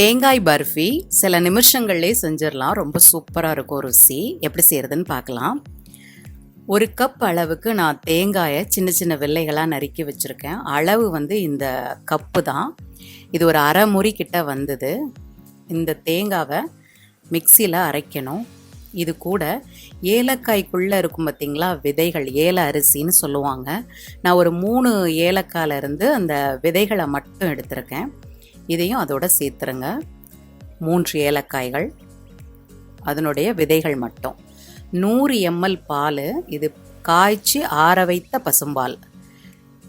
தேங்காய் பர்ஃபி சில நிமிஷங்கள்லேயே செஞ்சிடலாம். ரொம்ப சூப்பராக இருக்கும் ருசி. எப்படி செய்கிறதுன்னு பார்க்கலாம். 1 கப் அளவுக்கு நான் தேங்காயை சின்ன சின்ன வெள்ளைகளாக நறுக்கி வச்சுருக்கேன். அளவு இந்த கப்பு தான். இது ஒரு அரை முறி கிட்ட வந்தது. இந்த தேங்காவை மிக்சியில் அரைக்கணும். இது கூட ஏலக்காய்க்குள்ளே இருக்கும் பார்த்திங்களா விதைகள், ஏல அரிசின்னு சொல்லுவாங்க. நான் ஒரு 3 ஏலக்காயிலேருந்து அந்த விதைகளை மட்டும் எடுத்திருக்கேன். இதையும் அதோட சேர்த்துருங்க. 3 ஏலக்காய்கள், அதனுடைய விதைகள் மட்டும். 100 ml பால், இது காய்ச்சி ஆற வைத்த பசும்பால்.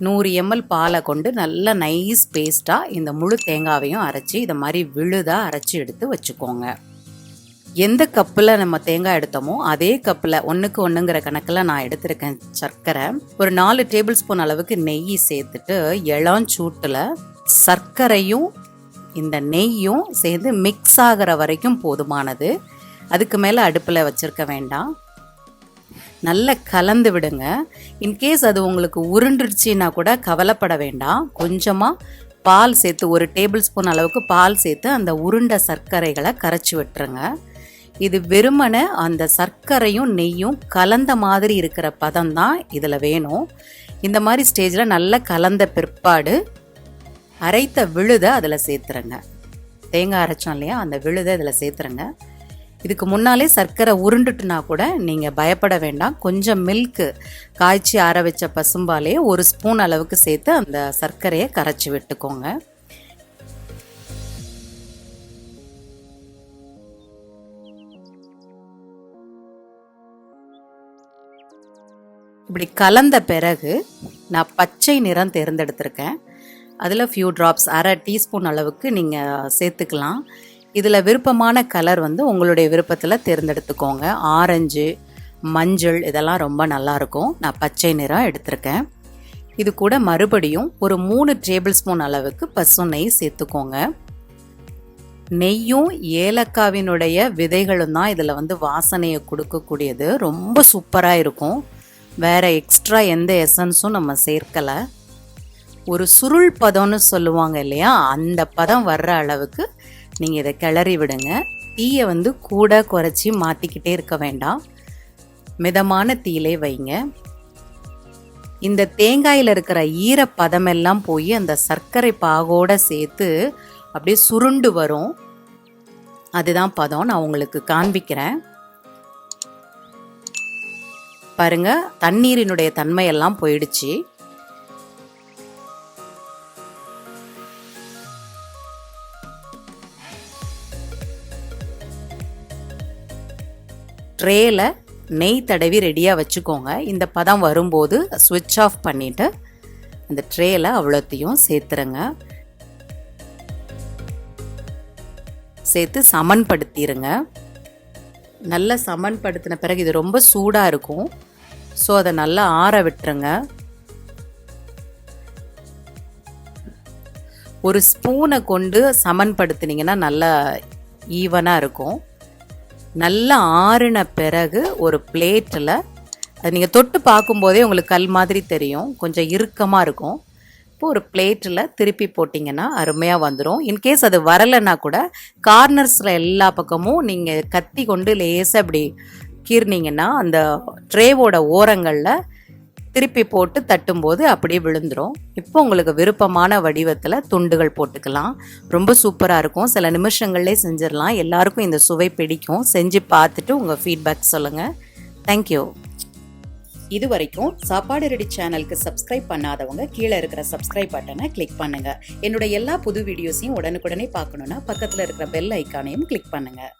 100 ml பாலை கொண்டு நல்ல நைஸ் பேஸ்ட்டாக இந்த முழு தேங்காவையும் அரைச்சி இதை மாதிரி விழுதாக அரைச்சி எடுத்து வச்சுக்கோங்க. எந்த கப்பில் நம்ம தேங்காய் எடுத்தோமோ அதே கப்பில் 1க்கு 1ங்கிற கணக்கில் நான் எடுத்திருக்கேன் சர்க்கரை. ஒரு 4 டேபிள் ஸ்பூன் அளவுக்கு நெய் சேர்த்துட்டு இளஞ்சூட்டில் சர்க்கரையும் இந்த நெய்யும் சேர்ந்து மிக்ஸ் ஆகிற வரைக்கும் போதுமானது. அதுக்கு மேலே அடுப்பில் வச்சுருக்க வேண்டாம். நல்லா கலந்து விடுங்க. இன்கேஸ் அது உங்களுக்கு உருண்டுருச்சுன்னா கூட கவலைப்பட வேண்டாம். கொஞ்சமாக பால் சேர்த்து, 1 டேபிள் ஸ்பூன் அளவுக்கு பால் சேர்த்து அந்த உருண்டை சர்க்கரைகளை கரைச்சி விட்டுருங்க. இது வெறுமனை அந்த சர்க்கரையும் நெய்யும் கலந்த மாதிரி இருக்கிற பதம் தான் இதில் வேணும். இந்த மாதிரி ஸ்டேஜில் நல்லா கலந்த பிற்பாடு அரைத்த விழுதை அதில் சேர்த்துருங்க. தேங்காய் அரைச்சோம் இல்லையா, அந்த விழுதை இதில் சேர்த்துருங்க. இதுக்கு முன்னாலே சர்க்கரை உருண்டுட்டுனா கூட நீங்கள் பயப்பட வேண்டாம். கொஞ்சம் மில்க்கு, காய்ச்சி ஆற வச்ச பசும்பாலே 1 ஸ்பூன் அளவுக்கு சேர்த்து அந்த சர்க்கரையை கரைச்சி விட்டுக்கோங்க. இப்படி கலந்த பிறகு நான் பச்சை நிறம் தேர்ந்தெடுத்திருக்கேன். அதில் ஃபியூ ட்ராப்ஸ், அரை டீஸ்பூன் அளவுக்கு நீங்கள் சேர்த்துக்கலாம். இதில் விருப்பமான கலர் உங்களுடைய விருப்பத்தில் தேர்ந்தெடுத்துக்கோங்க. ஆரஞ்சு, மஞ்சள் இதெல்லாம் ரொம்ப நல்லாயிருக்கும். நான் பச்சை நிறம் எடுத்திருக்கேன். இது கூட மறுபடியும் ஒரு 3 டேபிள் ஸ்பூன் அளவுக்கு பசு நெய் சேர்த்துக்கோங்க. நெய்யும் ஏலக்காவினுடைய விதைகளும் தான் இதில் வாசனையை கொடுக்கக்கூடியது. ரொம்ப சூப்பராக இருக்கும். வேறு எக்ஸ்ட்ரா எந்த எசன்ஸும் நம்ம சேர்க்கலை. ஒரு சுருள் பதம்னு சொல்லுவாங்க இல்லையா, அந்த பதம் வர்ற அளவுக்கு நீங்கள் இதை கிளறி விடுங்க. தீயை கூட குறைச்சி மாற்றிக்கிட்டே இருக்க வேண்டாம். மிதமான தீயிலே வைங்க. இந்த தேங்காயில் இருக்கிற ஈரப்பதமெல்லாம் போய் அந்த சர்க்கரை பாகோடு சேர்த்து அப்படியே சுருண்டு வரும். அதுதான் பதம். நான் உங்களுக்கு காண்பிக்கிறேன் பாருங்க. தண்ணீரினுடைய தன்மையெல்லாம் போயிடுச்சு. ட்ரேயில் நெய் தடவி ரெடியாக வச்சுக்கோங்க. இந்த பதம் வரும்போது ஸ்விட்ச் ஆஃப் பண்ணிவிட்டு அந்த ட்ரேயில் அவ்வளோத்தையும் சேர்த்துருங்க. சேர்த்து சமன்படுத்திடுங்க. நல்லா சமன்படுத்தின பிறகு இது ரொம்ப சூடாக இருக்கும். ஸோ அதை நல்லா ஆற விட்டுருங்க. ஒரு ஸ்பூனை கொண்டு சமன்படுத்தினீங்கன்னா நல்லா ஈவனாக இருக்கும். நல்லா ஆறின பிறகு ஒரு பிளேட்டில், அது நீங்கள் தொட்டு பார்க்கும்போதே உங்களுக்கு கல் மாதிரி தெரியும், கொஞ்சம் இறுக்கமாக இருக்கும். இப்போ ஒரு பிளேட்டில் திருப்பி போட்டிங்கன்னா அருமையாக வந்துடும். இன்கேஸ் அது வரலைன்னா கூட கார்னர்ஸில் எல்லா பக்கமும் நீங்கள் கத்தி கொண்டு லேசாக இப்படி கீர்னிங்கன்னா அந்த ட்ரேவோட ஓரங்களில் திருப்பி போட்டு தட்டும்போது அப்படியே விழுந்துடும். இப்போ உங்களுக்கு விருப்பமான வடிவத்தில் துண்டுகள் போட்டுக்கலாம். ரொம்ப சூப்பராக இருக்கும். சில நிமிஷங்கள்லேயே செஞ்சிடலாம். எல்லாருக்கும் இந்த சுவை பிடிக்கும். செஞ்சு பார்த்துட்டு உங்கள் ஃபீட்பேக் சொல்லுங்கள். தேங்க்யூ. இது வரைக்கும் சாப்பாடு ரெடி சேனலுக்கு சப்ஸ்கிரைப் பண்ணாதவங்க கீழே இருக்கிற சப்ஸ்கிரைப் பட்டனை கிளிக் பண்ணுங்கள். என்னோட எல்லா புது வீடியோஸையும் உடனுக்குடனே பார்க்கணுன்னா பக்கத்தில் இருக்கிற பெல் ஐக்கானையும் கிளிக் பண்ணுங்கள்.